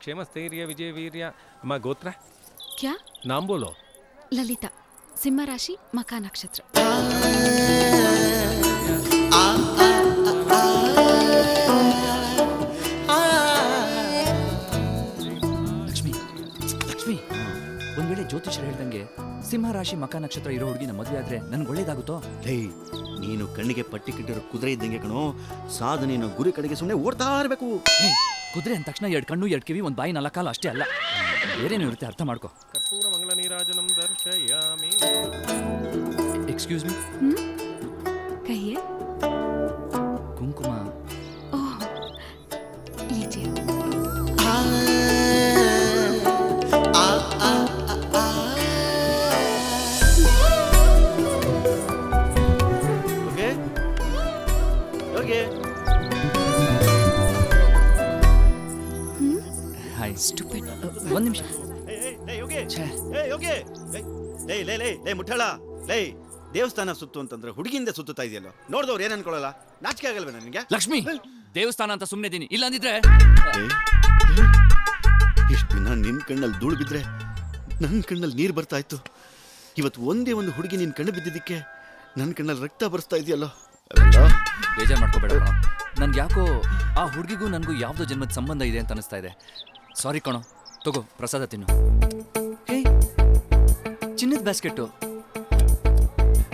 क्षेम स्थैर्य विजय वीर्य। अम्मा गोत्र क्या? नाम बोलो। ललिता, सिंह राशि, मका नक्षत्र। ಲಕ್ಷ್ಮಿ ಲಕ್ಷ್ಮಿ, ಒಂದ್ ವೇಳೆ ಜ್ಯೋತಿಷರು ಹೇಳ್ದಂಗೆ ಸಿಂಹ ರಾಶಿ ಮಕ ನಕ್ಷತ್ರ ಇರೋ ಹುಡುಗಿನ ಮದುವೆ ಆದ್ರೆ ನನ್ಗೆ ಒಳ್ಳೇದಾಗುತ್ತೋ? ಲೇ, ನೀನು ಕಣ್ಣಿಗೆ ಪಟ್ಟಿ ಕಟ್ಟಿರೋ ಕುದುರೆ ಇದ್ದಂಗೆ ಕಣೋ. ಸಾಧನೆಯನ್ನು ಗುರಿ ಕಡೆಗೆ ಸುಮ್ಮನೆ ಓಡ್ತಾ ಇರಬೇಕು. ಕುದುರೆ ಅಂದ ತಕ್ಷಣ 2 ಕಣ್ಣು 2 ಕಿವಿ 1 ಬಾಯಿ 4 ಕಾಲು ಅಷ್ಟೇ ಅಲ್ಲ, ಬೇರೆನೂ ಇರುತ್ತೆ, ಅರ್ಥ ಮಾಡ್ಕೋ. कर्पूर मंगल नीराजनम दर्शयामि। ಎಕ್ಸ್ಕ್ಯೂಸ್ ಮೀ, कहिए। ಕುಂಕುಮ. ओह, लीजिए। Okay okay. ಹಾಯ್. Stupid. ಒಂದ್ ನಿಮಿಷ. ಮುಠಳ ಲೇ, ದೇವಸ್ಥಾನ ಸುತ್ತು ಅಂತಂದ್ರೆ ಹುಡುಗಿಯಿಂದ ಸುತ್ತುತ್ತಾ ಇದೆಯಲ್ಲೋ, ನೋಡಿದವ್ರು ಏನ್ ಅನ್ಕೊಳ್ಳಲ್ಲ? ನಾಚಿಕೆ ಆಗಲ್ವೇ ನನಗೆ? ಲಕ್ಷ್ಮಿ, ದೇವಸ್ಥಾನ ಅಂತ ಸುಮ್ಮನೆ ಇದೀನಿ, ಇಲ್ಲ ಅಂದಿದ್ರೆ ಇಷ್ಟು ದಿನ ನಿನ್ ಕಣ್ಣಲ್ಲಿ ಧೂಳು ಬಿದ್ರೆ ನನ್ನ ಕಣ್ಣಲ್ಲಿ ನೀರು ಬರ್ತಾ ಇತ್ತು. ಇವತ್ತು ಒಂದೇ ಒಂದು ಹುಡುಗಿ ನಿನ್ ಕಣ್ಣು ಬಿದ್ದಿದ್ದಕ್ಕೆ ನನ್ನ ಕಣ್ಣಲ್ಲಿ ರಕ್ತ ಬರ್ಸ್ತಾ ಇದೆಯಲ್ಲೋ. ಬೇಜಾರು ಮಾಡ್ಕೋಬೇಡ ಕಣೋ, ನನ್ಗೆ ಯಾಕೋ ಆ ಹುಡುಗಿಗೂ ನನಗೂ ಯಾವುದೋ ಜನ್ಮದ ಸಂಬಂಧ ಇದೆ ಅಂತ ಅನಿಸ್ತಾ ಇದೆ. ಸಾರಿ ಕಣೋ, ತಗೋ ಪ್ರಸಾದ ತಿನ್ನು. ಹೇ, ಚಿನ್ನದ ಬ್ಯಾಸ್ಕೆಟ್ಟು.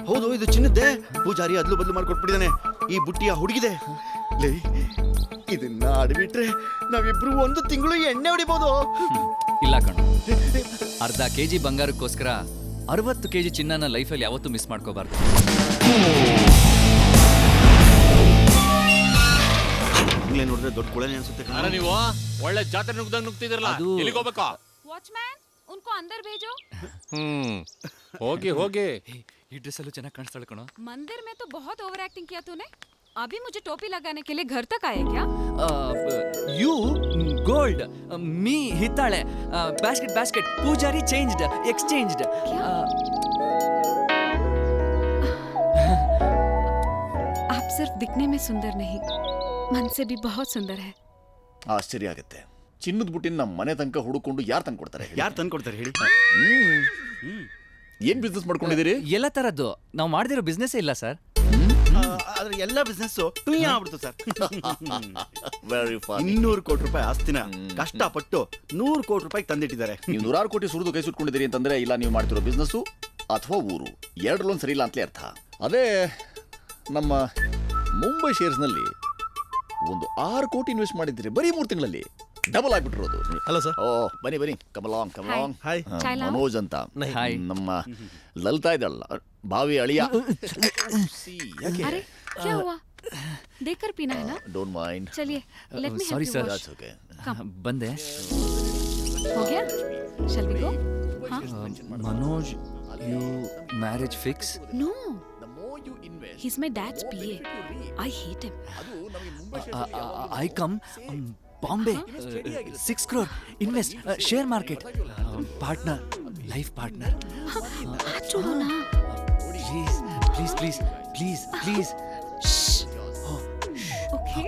ಹೌದು, ಇದು ಚಿನ್ನದ್ದೇ. ಪೂಜಾರಿ ಅದ್ಲು ಬದಲು ಮಾಡ್ಕೊಟ್ಬಿಟ್ಟಿದ್ದಾನೆ. ಈ ಬುಟ್ಟಿಯ ಹುಡುಗಿದೆ. ಲೇ, ಇದನ್ನ ಆಡ್ಬಿಟ್ರೆ ನಾವಿಬ್ರು 1 ತಿಂಗಳು ಎಣ್ಣೆ ಹೊಡಿಬಹುದು. ಇಲ್ಲ ಕಣೋ, ಅರ್ಧ ಕೆಜಿ ಬಂಗಾರಕ್ಕೋಸ್ಕರ 60 ಕೆಜಿ ಚಿನ್ನನ ಲೈಫಲ್ಲಿ ಯಾವತ್ತೂ ಮಿಸ್ ಮಾಡ್ಕೋಬಾರ್ದು. ನೋಡಿದ್ರೆ ದೊಡ್ಡ ಕೊಳೆನೆ ಅನ್ಸುತ್ತೆ. ನೀವು ಒಳ್ಳೆ ಜಾತ್ರೆ ನುಗ್ದಂಗ್ ನುಗ್ತಿದಿರಲ್ಲ, ಎಲ್ಲಿಗೆ ಹೋಗ್ಬೇಕು? वॉचमैन, उनको अंदर भेजो। ಹೋಗಿ ಹೋಗಿ. ಈ ಡ್ರೆಸ್ ಅಲ್ಲೂ ಚೆನ್ನಾಗಿ ಕಾಣಿಸ್ತಾಳೆ ಕಣೋ. मंदिर में तो बहुत ओवर एक्टिंग किया तूने। अभी मुझे टोपी लगाने के लिए घर तक आए क्या? ಯು ಗೋಲ್ಡ್, ಮೀ ಹಿತ್ತಾಳೆ, ಬ್ಯಾಸ್ಕೆಟ್ ಬ್ಯಾಸ್ಕೆಟ್, ಪೂಜಾರಿ ಚೇಂಜ್ಡ್, ಎಕ್ಸ್ಚೇಂಜ್ಡ್. आप सिर्फ दिखने में सुंदर नहीं, मन से भी बहुत सुंदर है। ಆಶ್ಚರ್ಯ ಆಗುತ್ತೆ. ಚಿನ್ನದ ಬುಟ್ಟಿನ ನಮ್ಮ ಮನೆ ತನಕ ಹುಡುಕೊಂಡು ಯಾರು ತಂದು ಕೊಡ್ತಾರೆ? ಯಾರು ತಂದು ಕೊಡ್ತಾರೆ ಹೇಳಿ? ಏನ್ ಬಿಸ್ನೆಸ್ ಮಾಡ್ಕೊಂಡಿದ್ದೀರಿ? ಎಲ್ಲ ತರದ್ದು ನಾವು ಮಾಡ್ದಿರೋ ಬಿಸ್ನೆಸ್ ಇಲ್ಲ ಸರ್. ಆದ್ರೆ ಎಲ್ಲ ಬಿಸ್ನೆಸ್ ಟುಯ್ಯ ಆಗ್ಬಿಡ್ತು ಸರ್. Very fun. 200 ಕೋಟಿ ರೂಪಾಯಿ ಆಸ್ತಿನ ಕಷ್ಟಪಟ್ಟು 100 ಕೋಟಿ ರೂಪಾಯಿ ತಂದಿಟ್ಟಿದ್ದಾರೆ. ನೀವು 100 ಕೋಟಿ ಸುರಿದು ಕೈ ಸುಟ್ಕೊಂಡಿದ್ದೀರಿ ಅಂತಂದ್ರೆ ಇಲ್ಲ ನೀವು ಮಾಡ್ತಿರೋ ಬಿಸ್ನೆಸ್ ಅಥವಾ ಊರು ಎರಡರಲ್ಲೊಂದು ಸರಿ ಇಲ್ಲ ಅಂತಲೇ ಅರ್ಥ. ಅದೇ ನಮ್ಮ ಮುಂಬೈ ಶೇರ್ಸ್ನಲ್ಲಿ ಒಂದು 6 ಕೋಟಿ ಇನ್ವೆಸ್ಟ್ ಮಾಡಿದ್ದೀರಿ ಬರೀ 3 ತಿಂಗಳಲ್ಲಿ, ಡಬಲ್ ಆಗ್ಬಿಟ್ಟಿರೋದು. Hello sir. ಓ ಬನ್ನಿ ಬನ್ನಿ, ಕಮಲಾಂಗ್ ಕಮಲಾಂಗ್. ಹಾಯ್. ಮನೋಜ್ ಅಂತ ಹಾಯ್. ನಮ್ಮ ಲಲಿತಾ ಇದ್ದಲ್ಲ, ಭಾವಿ ಅಳಿಯ. अरे क्या हुआ? देखकर पीना है ना? Don't mind. चलिए, let me Sorry, help you sir. wash. That's okay. ಬಂದೆ. हो गया? Shall we go? हाँ? Manoj, you marriage fix? No, he's my dad's PA. I hate him. I come Bombay, 6 crore invest, share market, partner, life partner. हाथ छोड़ो ना. Please please please please please. Okay.